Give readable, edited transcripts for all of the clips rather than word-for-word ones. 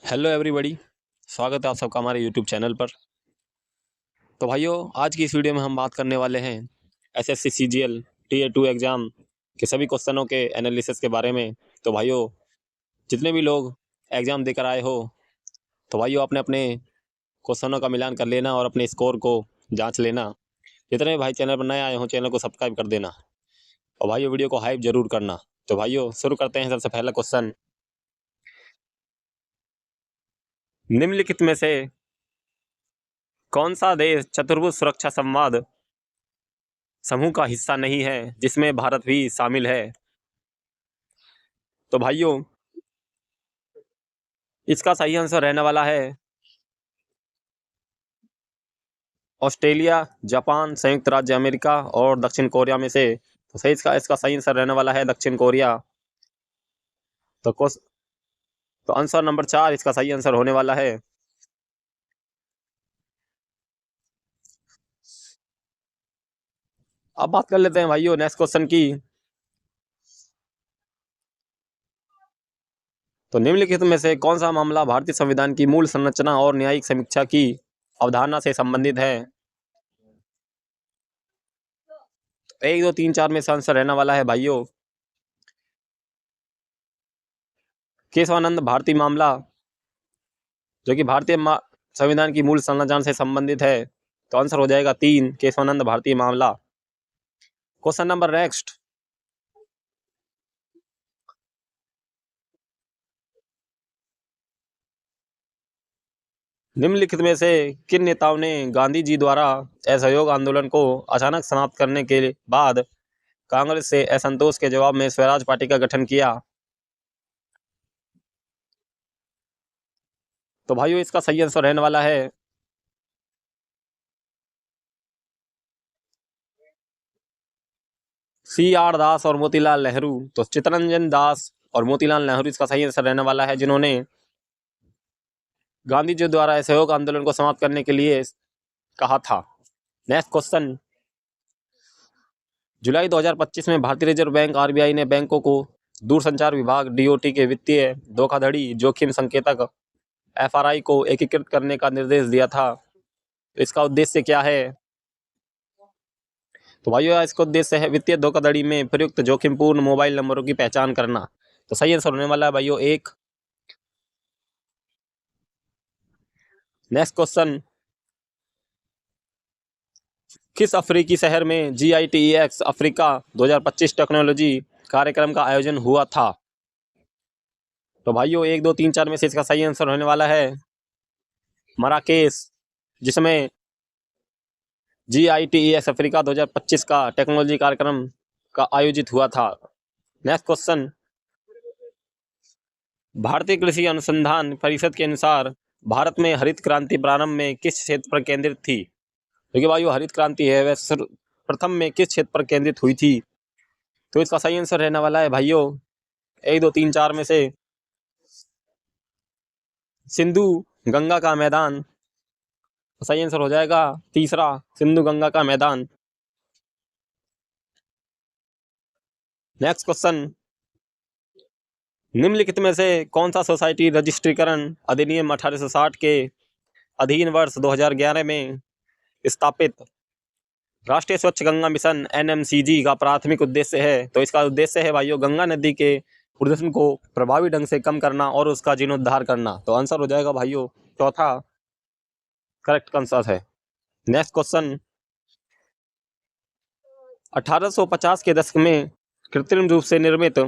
Hello everybody, स्वागत है आप सबका हमारे यूट्यूब चैनल पर। तो भाइयों, आज की इस वीडियो में हम बात करने वाले हैं एसएससी सीजीएल टीयर 2 एग्ज़ाम के सभी क्वेश्चनों के एनालिसिस के बारे में। तो भाइयों, जितने भी लोग एग्ज़ाम देकर आए हो, तो भाइयों अपने अपने क्वेश्चनों का मिलान कर लेना और अपने स्कोर को जांच लेना। जितने भी भाई चैनल पर नए आए हो, चैनल को सब्सक्राइब कर देना और भाइयों वीडियो को हाइप ज़रूर करना। तो भाइयों शुरू करते हैं। सबसे पहला क्वेश्चन, निम्नलिखित में से कौन सा देश चतुर्भुज सुरक्षा संवाद समूह का हिस्सा नहीं है जिसमें भारत भी शामिल है? तो भाइयों, इसका सही आंसर रहने वाला है ऑस्ट्रेलिया, जापान, संयुक्त राज्य अमेरिका और दक्षिण कोरिया में से। तो सही इसका सही आंसर रहने वाला है दक्षिण कोरिया। तो आंसर नंबर 4 इसका सही आंसर होने वाला है। अब बात कर लेते हैं भाइयों नेक्स्ट क्वेश्चन की। तो निम्नलिखित में से कौन सा मामला भारतीय संविधान की मूल संरचना और न्यायिक समीक्षा की अवधारणा से संबंधित है? 1, 2, 3, 4 में से आंसर रहने वाला है भाइयों केशवानंद भारती मामला, जो कि भारतीय संविधान की मूल संरचना से संबंधित है। तो आंसर हो जाएगा 3, केशवानंद भारती मामला। क्वेश्चन नंबर नेक्स्ट, निम्नलिखित में से किन नेताओं ने गांधी जी द्वारा असहयोग आंदोलन को अचानक समाप्त करने के बाद कांग्रेस से असंतोष के जवाब में स्वराज पार्टी का गठन किया? तो भाइयों, इसका सही आंसर रहने वाला है CR दास और मोतीलाल नेहरू। तो चित्तरंजन दास और मोतीलाल नेहरू इसका सही आंसर रहने वाला है, जिन्होंने गांधी जी द्वारा असहयोग आंदोलन को समाप्त करने के लिए कहा था। नेक्स्ट क्वेश्चन, जुलाई 2025 में भारतीय रिजर्व बैंक RBI ने बैंकों को दूरसंचार विभाग DOT के वित्तीय धोखाधड़ी जोखिम संकेतक FRI को एकीकृत करने का निर्देश दिया था। तो इसका उद्देश्य क्या है? तो भाइयों, इसका उद्देश्य है वित्तीय धोखाधड़ी में प्रयुक्त जोखिमपूर्ण मोबाइल नंबरों की पहचान करना। तो सही आंसर होने वाला है भाइयों 1। नेक्स्ट क्वेश्चन, किस अफ्रीकी शहर में GITEX अफ्रीका 2025 टेक्नोलॉजी कार्यक्रम का आयोजन हुआ था? तो भाइयों 1, 2, 3, 4 में से इसका सही आंसर होने वाला है मराकेश, जिसमें GITEX अफ्रीका 2025 का टेक्नोलॉजी कार्यक्रम का आयोजित हुआ था। नेक्स्ट क्वेश्चन, भारतीय कृषि अनुसंधान परिषद के अनुसार भारत में हरित क्रांति प्रारंभ में किस क्षेत्र पर केंद्रित थी? क्योंकि भाइयों हरित क्रांति है वह प्रथम में किस क्षेत्र पर केंद्रित हुई थी? तो इसका सही आंसर रहने वाला है भाइयों 1, 2, 3, 4 में से सिंधु गंगा का मैदान। सही आंसर हो जाएगा तीसरा, सिंधु गंगा का मैदान। नेक्स्ट क्वेश्चन, निम्नलिखित में से कौन सा सोसाइटी रजिस्ट्रीकरण अधिनियम 1860 के अधीन वर्ष 2011 में स्थापित राष्ट्रीय स्वच्छ गंगा मिशन NMCG का प्राथमिक उद्देश्य है? तो इसका उद्देश्य है भाइयों गंगा नदी के प्रदूषण को प्रभावी ढंग से कम करना और उसका जीर्णोद्धार करना। तो आंसर हो जाएगा भाइयों चौथा करेक्ट आंसर है। नेक्स्ट क्वेश्चन, 1850 के दशक में कृत्रिम रूप से निर्मित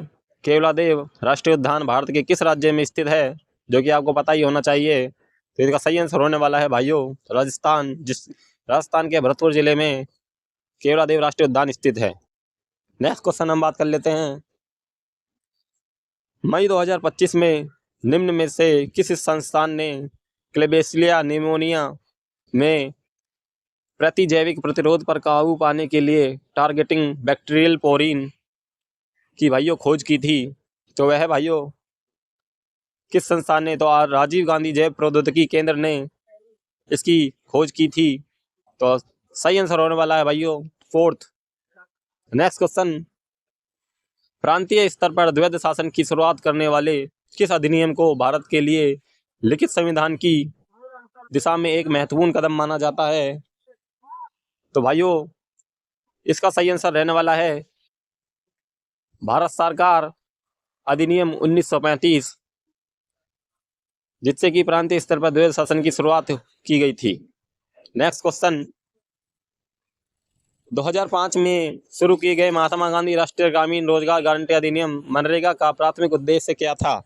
केवलादेव राष्ट्रीय उद्यान भारत के किस राज्य में स्थित है? जो कि आपको पता ही होना चाहिए। तो इसका सही आंसर होने वाला है भाइयों राजस्थान, राजस्थान के भरतपुर जिले में केवलादेव राष्ट्रीय उद्यान स्थित है। नेक्स्ट क्वेश्चन हम बात कर लेते हैं, मई 2025 में निम्न में से किस संस्थान ने क्लेबेसिलिया निमोनिया में प्रतिजैविक प्रतिरोध पर काबू पाने के लिए टारगेटिंग बैक्टीरियल पोरिन की भाइयों खोज की थी? तो वह भाइयों किस संस्थान ने? तो राजीव गांधी जैव प्रौद्योगिकी केंद्र ने इसकी खोज की थी। तो सही आंसर होने वाला है भाइयों 4th। नेक्स्ट क्वेश्चन, प्रांतीय स्तर पर द्वैध शासन की शुरुआत करने वाले किस अधिनियम को भारत के लिए लिखित संविधान की दिशा में एक महत्वपूर्ण कदम माना जाता है। तो भाइयों इसका सही आंसर रहने वाला है भारत सरकार अधिनियम 1935, जिससे कि प्रांतीय स्तर पर द्वैध शासन की शुरुआत की गई थी। नेक्स्ट क्वेश्चन, 2005 में शुरू किए गए महात्मा गांधी राष्ट्रीय ग्रामीण रोजगार गारंटी अधिनियम मनरेगा का प्राथमिक उद्देश्य क्या था?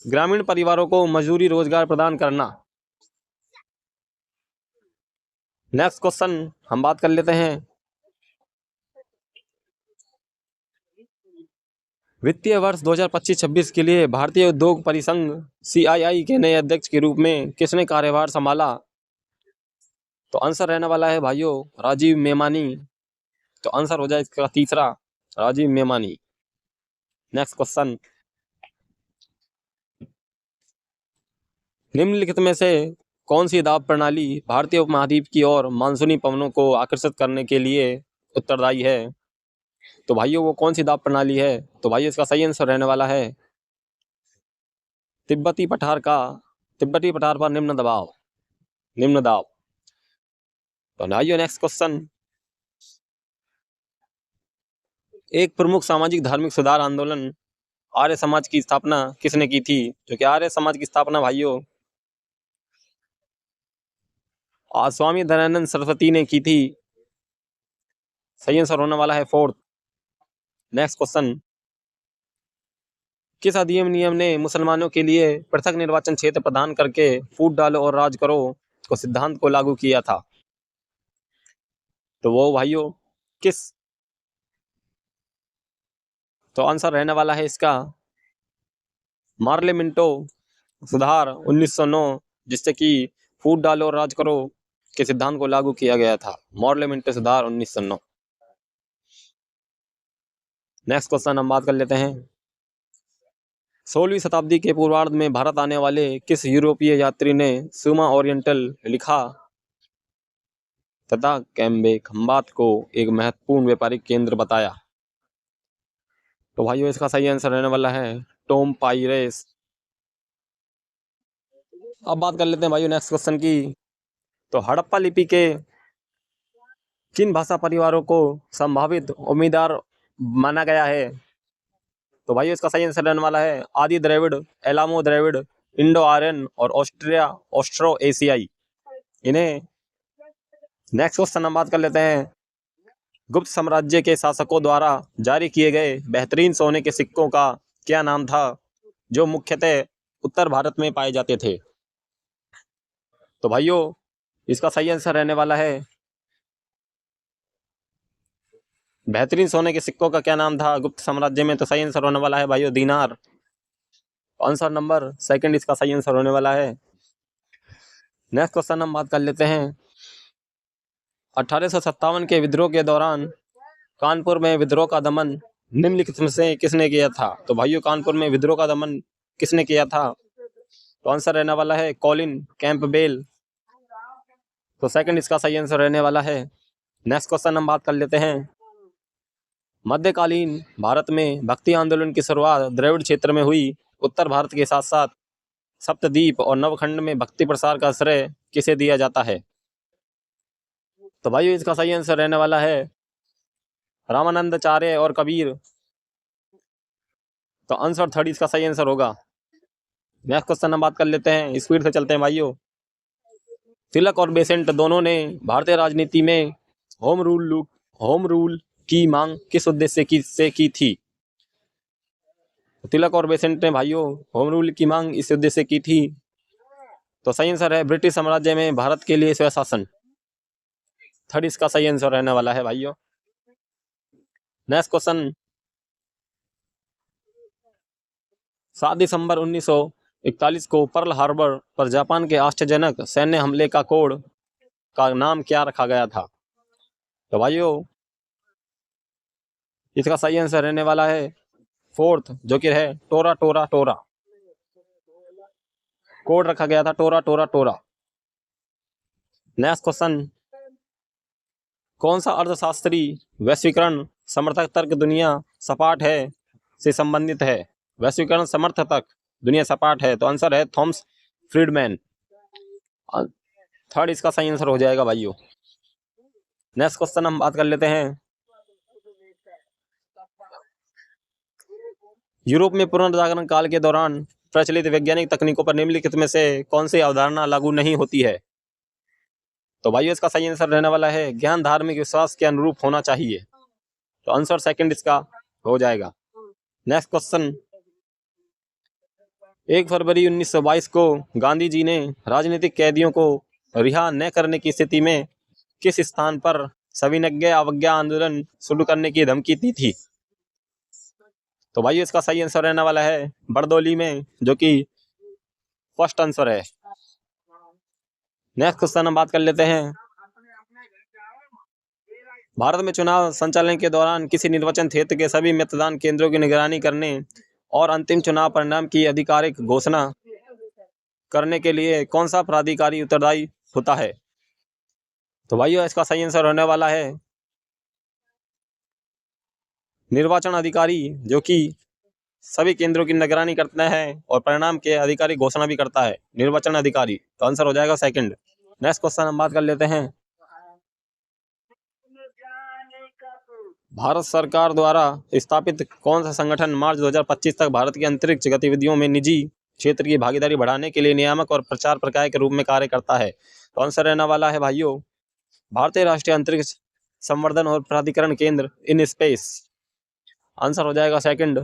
ग्रामीण परिवारों को मजदूरी रोजगार प्रदान करना। नेक्स्ट क्वेश्चन हम बात कर लेते हैं वित्तीय वर्ष 2025-26 के लिए भारतीय उद्योग परिसंघ CII के नए अध्यक्ष के रूप में किसने कार्यभार संभाला? तो आंसर रहने वाला है भाइयों राजीव मेमानी। तो आंसर हो जाए इसका तीसरा, राजीव मेमानी। नेक्स्ट क्वेश्चन, निम्नलिखित में से कौन सी दाब प्रणाली भारतीय उपमहाद्वीप की ओर मानसूनी पवनों को आकर्षित करने के लिए उत्तरदायी है? तो भाइयों वो कौन सी दाब प्रणाली है? तो भाइयों इसका सही आंसर रहने वाला है तिब्बती पठार पर निम्न दाब। तो भाइयों नेक्स्ट क्वेश्चन, एक प्रमुख सामाजिक धार्मिक सुधार आंदोलन आर्य समाज की स्थापना किसने की थी? जो कि आर्य समाज की स्थापना भाइयों स्वामी दयानंद सरस्वती ने की थी। सही आंसर होने वाला है फोर्थ। नेक्स्ट क्वेश्चन, किस अधिनियम ने मुसलमानों के लिए पृथक निर्वाचन क्षेत्र प्रदान करके फूट डालो और राज करो को सिद्धांत को लागू किया था? तो वो भाइयों किस? तो आंसर रहने वाला है इसका मार्लेमिंटो सुधार 1909, जिससे कि फूट डालो और राज करो के सिद्धांत को लागू किया गया था। मार्लेमिंटो सुधार 1909। नेक्स्ट क्वेश्चन हम बात कर लेते हैं 16वीं शताब्दी के पूर्वार्ध में भारत आने वाले किस यूरोपीय यात्री ने सुमा ओरिएंटल लिखा तथा कैम्बे खंबात को एक महत्वपूर्ण व्यापारिक केंद्र बताया? तो भाइयों इसका सही आंसर रहने वाला है टॉम पाइरेस। अब बात कर लेते हैं भाइयों नेक्स्ट क्वेश्चन की। तो हड़प्पा लिपि के किन भाषा परिवारों को संभावित उम्मीदवार माना गया है? तो भाइयों इसका सही आंसर रहने वाला है आदि द्रविड़, एलामो द्रविड़, इंडो आर्यन और ऑस्ट्रो एशियाई इन्हें। नेक्स्ट क्वेश्चन हम बात कर लेते हैं गुप्त साम्राज्य के शासकों द्वारा जारी किए गए बेहतरीन सोने के सिक्कों का क्या नाम था जो मुख्यतः उत्तर भारत में पाए जाते थे? तो भाइयों इसका सही आंसर रहने वाला है बेहतरीन सोने के सिक्कों का क्या नाम था गुप्त साम्राज्य में? तो सही आंसर होने वाला है भाइयों दीनार। आंसर नंबर सेकंड इसका सही आंसर होने वाला है। नेक्स्ट क्वेश्चन हम बात कर लेते हैं 1857 के विद्रोह के दौरान कानपुर में विद्रोह का दमन निम्नलिखित में से किसने किया था? तो भाइयों कानपुर में विद्रोह का दमन किसने किया था? तो आंसर रहने वाला है कॉलिन कैंपबेल। तो सेकंड इसका सही आंसर रहने वाला है। नेक्स्ट क्वेश्चन हम बात कर लेते हैं मध्यकालीन भारत में भक्ति आंदोलन की शुरुआत द्रविड़ क्षेत्र में हुई। उत्तर भारत के साथ साथ सप्तद्वीप और नवखंड में भक्ति प्रसार का श्रेय किसे दिया जाता है? तो भाइयों इसका सही आंसर रहने वाला है रामानंदाचार्य और कबीर। तो आंसर थर्ड इसका सही आंसर होगा। नेक्स्ट क्वेश्चन हम बात कर लेते हैं, स्पीड से चलते हैं भाइयों। तिलक और बेसेंट दोनों ने भारतीय राजनीति में होम रूल की मांग किस उद्देश्य से की थी? तिलक और बेसेंट ने भाइयों होम रूल की मांग इस उद्देश्य की थी। तो सही आंसर है ब्रिटिश साम्राज्य में भारत के लिए स्वशासन। थर्ड इसका सही आंसर रहने वाला है भाइयों। नेक्स्ट क्वेश्चन 7 दिसंबर 1941 को पर्ल हार्बर पर जापान के आश्चर्यजनक सैन्य हमले का कोड का नाम क्या रखा गया था? तो भाइयों इसका सही आंसर रहने वाला है फोर्थ, जो कि है टोरा टोरा टोरा। कोड रखा गया था टोरा टोरा टोरा। नेक्स्ट क्वेश्चन कौन सा अर्थशास्त्री वैश्वीकरण समर्थक तर्क दुनिया सपाट है से संबंधित है? वैश्वीकरण समर्थक दुनिया सपाट है, तो आंसर है थॉमस फ्रीडमैन। थर्ड इसका सही आंसर हो जाएगा भाइयों। नेक्स्ट क्वेश्चन हम बात कर लेते हैं। यूरोप में पुनर्जागरण काल के दौरान प्रचलित वैज्ञानिक तकनीकों पर निम्नलिखित में से कौन सी अवधारणा लागू नहीं होती है? तो भाइयों इसका सही आंसर रहने वाला है ज्ञान धार्मिक विश्वास के अनुरूप होना चाहिए, तो आंसर सेकंड इसका हो जाएगा। नेक्स्ट क्वेश्चन, 1 फरवरी 1922 को गांधी जी ने राजनीतिक कैदियों को रिहा न करने की स्थिति में किस स्थान पर सविनय अवज्ञा आंदोलन शुरू करने की धमकी दी थी? तो भाई इसका सही आंसर रहने वाला है बरदौली में, जो कि फर्स्ट आंसर है। नेक्स्ट क्वेश्चन हम बात कर लेते हैं। भारत में चुनाव संचालन के दौरान किसी निर्वाचन क्षेत्र के सभी मतदान केंद्रों की निगरानी करने और अंतिम चुनाव परिणाम की आधिकारिक घोषणा करने के लिए कौन सा प्राधिकारी उत्तरदायी होता है? तो भाइयों इसका सही आंसर होने वाला है निर्वाचन अधिकारी, जो कि सभी केंद्रों की निगरानी करता है और परिणाम के आधिकारिक घोषणा भी करता है, निर्वाचन अधिकारी। तो आंसर हो जाएगा सेकंड। नेक्स्ट क्वेश्चन हम बात कर लेते हैं। भारत सरकार द्वारा स्थापित कौन सा संगठन मार्च 2025 तक भारत की अंतरिक्ष गतिविधियों में निजी क्षेत्र की भागीदारी बढ़ाने के लिए नियामक और प्रचार प्रक्रिया के रूप में कार्य करता है? तो आंसर रहने वाला है भाइयों भारतीय राष्ट्रीय अंतरिक्ष संवर्धन और प्राधिकरण केंद्र इन स्पेस। आंसर हो जाएगा सेकंड।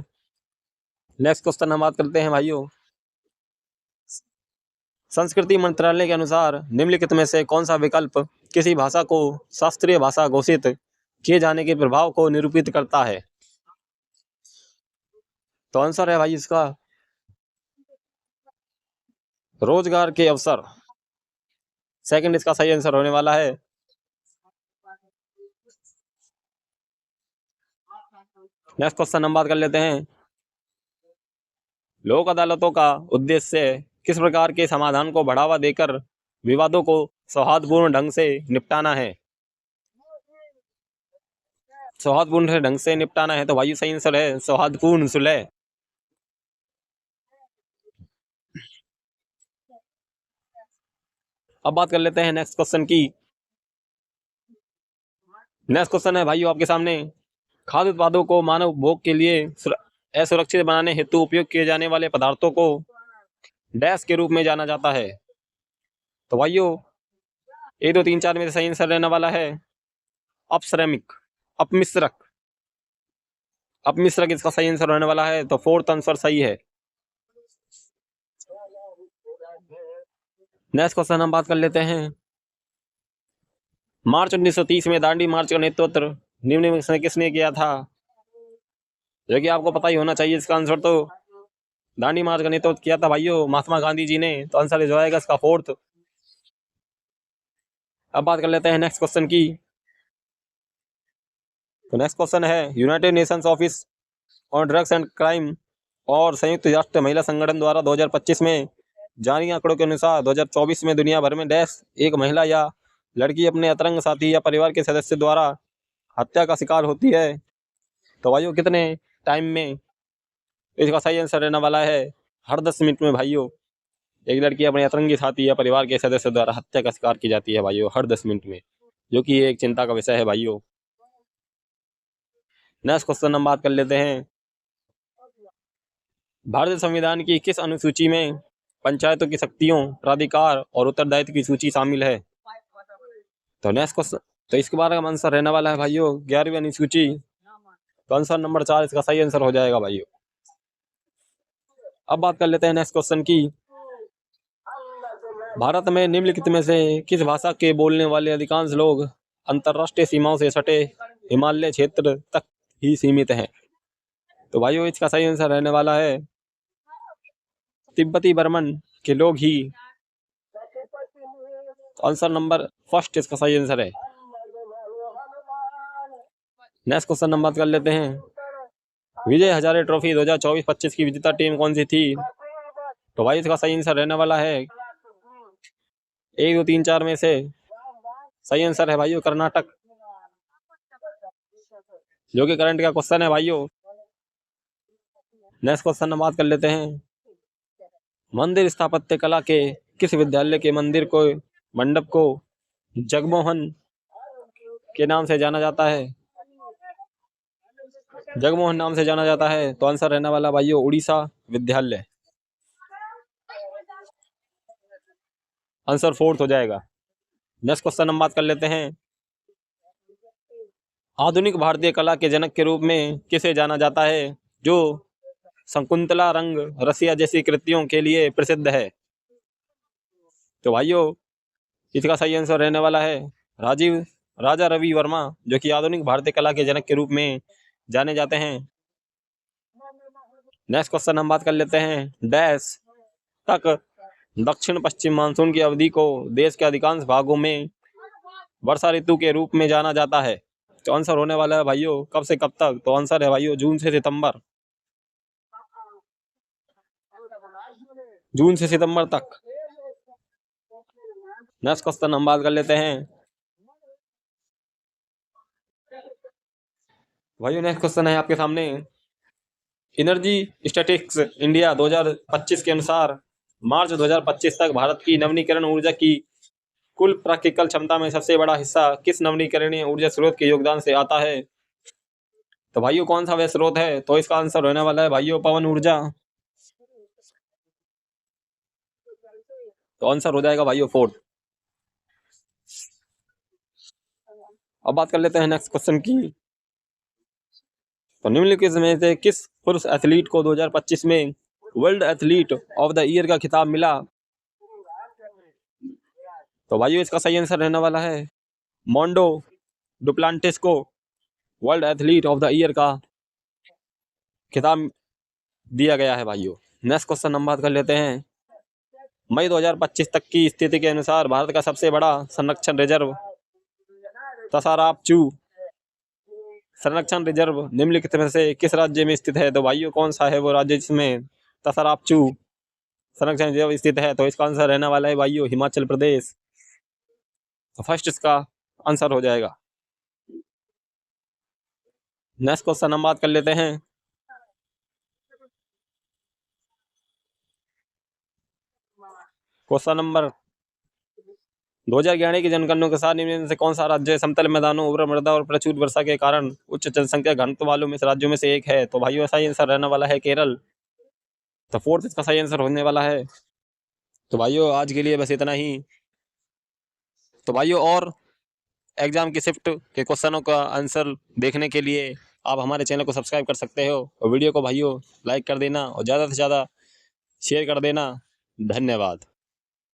नेक्स्ट क्वेश्चन हम बात करते हैं भाइयों। संस्कृति मंत्रालय के अनुसार निम्नलिखित में से कौन सा विकल्प किसी भाषा को शास्त्रीय भाषा घोषित किए जाने के प्रभाव को निरूपित करता है? तो आंसर है भाई इसका रोजगार के अवसर। सेकंड इसका सही आंसर होने वाला है। नेक्स्ट क्वेश्चन हम बात कर लेते हैं। लोक अदालतों का उद्देश्य किस प्रकार के समाधान को बढ़ावा देकर विवादों को सौहार्दपूर्ण ढंग से निपटाना है? सौहार्दपूर्ण ढंग से निपटाना है, तो भाई सही आंसर है सौहार्दपूर्ण सुलह। अब बात कर लेते हैं नेक्स्ट क्वेश्चन की। नेक्स्ट क्वेश्चन है भाइयों आपके सामने, खाद्य उत्पादों को मानव भोग के लिए असुरक्षित बनाने हेतु उपयोग किए जाने वाले पदार्थों को डैश के रूप में जाना जाता है? तो भाइयों 1 2 3 4 में से सही आंसर रहने वाला है अपश्रमिक, अपमिश्रक। अपमिश्रक इसका सही आंसर होने वाला है, तो फोर्थ आंसर सही है। नेक्स्ट क्वेश्चन हम बात कर लेते हैं। मार्च 1930 में दांडी मार्च का नेतृत्व निम्न में से किसने किया था? जो कि आपको पता ही होना चाहिए इसका आंसर। तो दांडी मार्च का नेतृत्व किया था भाइयों महात्मा गांधी जी ने, तो आंसर जो आएगा इसका फोर्थ। अब बात कर लेते हैं नेक्स्ट क्वेश्चन की। तो नेक्स्ट क्वेश्चन है, United Nations office on drugs and crime और संयुक्त राष्ट्र महिला संगठन द्वारा 2025 में जारी आंकड़ों के अनुसार 2024 में दुनिया भर में डैश एक महिला या लड़की अपने अंतरंग साथी या परिवार के सदस्य द्वारा हत्या का शिकार होती है। तो भाइयों कितने टाइम में? इसका सही आंसर रहने वाला है हर 10 मिनट में भाइयों एक लड़की अपने अंतरंगी साथी या परिवार के सदस्य द्वारा हत्या का शिकार की जाती है भाइयों, हर 10 मिनट में, जो कि एक चिंता का विषय है भाइयों। नेक्स्ट क्वेश्चन हम बात कर लेते हैं। भारतीय संविधान की किस अनुसूची में पंचायतों की शक्तियों, प्राधिकार और उत्तरदायित्व की सूची शामिल है? तो नेक्स्ट क्वेश्चन, तो इसके बारे में आंसर रहने वाला है भाइयों 11वीं अनुसूची। तो आंसर नंबर 4 इसका सही आंसर हो जाएगा भाइयों। अब बात कर लेते हैं नेक्स्ट क्वेश्चन की। भारत में निम्नलिखित में से किस भाषा के बोलने वाले अधिकांश लोग अंतरराष्ट्रीय सीमाओं से सटे हिमालय क्षेत्र तक ही सीमित हैं? तो भाइयों इसका सही आंसर रहने वाला है तिब्बती बर्मन के लोग ही। आंसर नंबर फर्स्ट इसका सही आंसर है। नेक्स्ट क्वेश्चन हम बात कर लेते हैं। विजय हजारे ट्रॉफी 2024-25 की विजेता टीम कौन सी थी? तो भाई इसका सही आंसर रहने वाला है 1 2 3 4 में से सही आंसर है भाइयों कर्नाटक, जो कि करंट का क्वेश्चन है भाइयों। नेक्स्ट क्वेश्चन हम बात कर लेते हैं, मंदिर स्थापत्य कला के किस विद्यालय के मंदिर को मंडप को जगमोहन के नाम से जाना जाता है? जगमोहन नाम से जाना जाता है, तो आंसर रहने वाला भाइयों उड़ीसा विद्यालय। आंसर फोर्थ हो जाएगा। नेक्स्ट क्वेश्चन हम बात कर लेते हैं, आधुनिक भारतीय कला के जनक के रूप में किसे जाना जाता है जो शकुंतला रंग रसिया जैसी कृतियों के लिए प्रसिद्ध है? तो भाइयों इसका सही आंसर रहने वाला है राजा रवि वर्मा, जो कि आधुनिक भारतीय कला के जनक के रूप में जाने जाते हैं। नेक्स्ट क्वेश्चन हम बात कर लेते हैं, डैश तक दक्षिण पश्चिम मानसून की अवधि को देश के अधिकांश भागों में वर्षा ऋतु के रूप में जाना जाता है? तो आंसर होने वाला है भाइयों कब से कब तक? तो आंसर है भाइयों जून से सितंबर। जून से सितंबर तक। नेक्स्ट क्वेश्चन हम बात कर लेते हैं भाइयों, नेक्स्ट क्वेश्चन है आपके सामने, एनर्जी स्टैटिस्टिक्स इंडिया 2025 के अनुसार मार्च 2025 तक भारत की नवीनीकरण ऊर्जा की कुल प्राकृतिक क्षमता में सबसे बड़ा हिस्सा किस नवीनीकरणीय ऊर्जा स्रोत के योगदान से आता है? तो भाइयों कौन सा वह स्रोत है? तो इसका आंसर होने वाला है भाइयों पवन ऊर्जा। तो आंसर हो जाएगा भाइयों फोर्थ। अब बात कर लेते हैं नेक्स्ट क्वेश्चन की, तो निम्नलिखित में से किस पुरुष एथलीट को 2025 में world athlete of the year का खिताब मिला? तो भाइयों इसका सही आंसर रहने वाला है मोंडो डुप्लांटिस को world athlete of the year का खिताब दिया गया है भाइयों। नेक्स्ट क्वेश्चन हम बात कर लेते हैं, मई 2025 तक की स्थिति के अनुसार भारत का सबसे बड़ा संरक्षण रिजर्व तसारापचू संरक्षण रिजर्व निम्नलिखित में से किस राज्य में स्थित है? तो भाइयों कौन सा है वो राज्य जिसमें तसारापचू संरक्षण रिजर्व स्थित है? तो इसका आंसर रहने वाला है भाइयों हिमाचल प्रदेश। तो फर्स्ट इसका आंसर हो जाएगा। नेक्स्ट क्वेश्चन हम बात कर लेते हैं, क्वेश्चन नंबर 2011 की जनगणना के साथ निम्न में से कौन सा राज्य समतल मैदानों, उर्वर मृदा और प्रचुर वर्षा के कारण उच्च जनसंख्या घनत्व वालों में से राज्यों में से एक है? तो भाइयों सही आंसर रहने वाला है केरल। तो फोर्थ इसका सही आंसर होने वाला है। तो भाइयों आज के लिए बस इतना ही। तो भाइयों और एग्जाम की शिफ्ट के क्वेश्चनों का आंसर देखने के लिए आप हमारे चैनल को सब्सक्राइब कर सकते हो और वीडियो को भाइयों लाइक कर देना और ज़्यादा से ज़्यादा शेयर कर देना। धन्यवाद।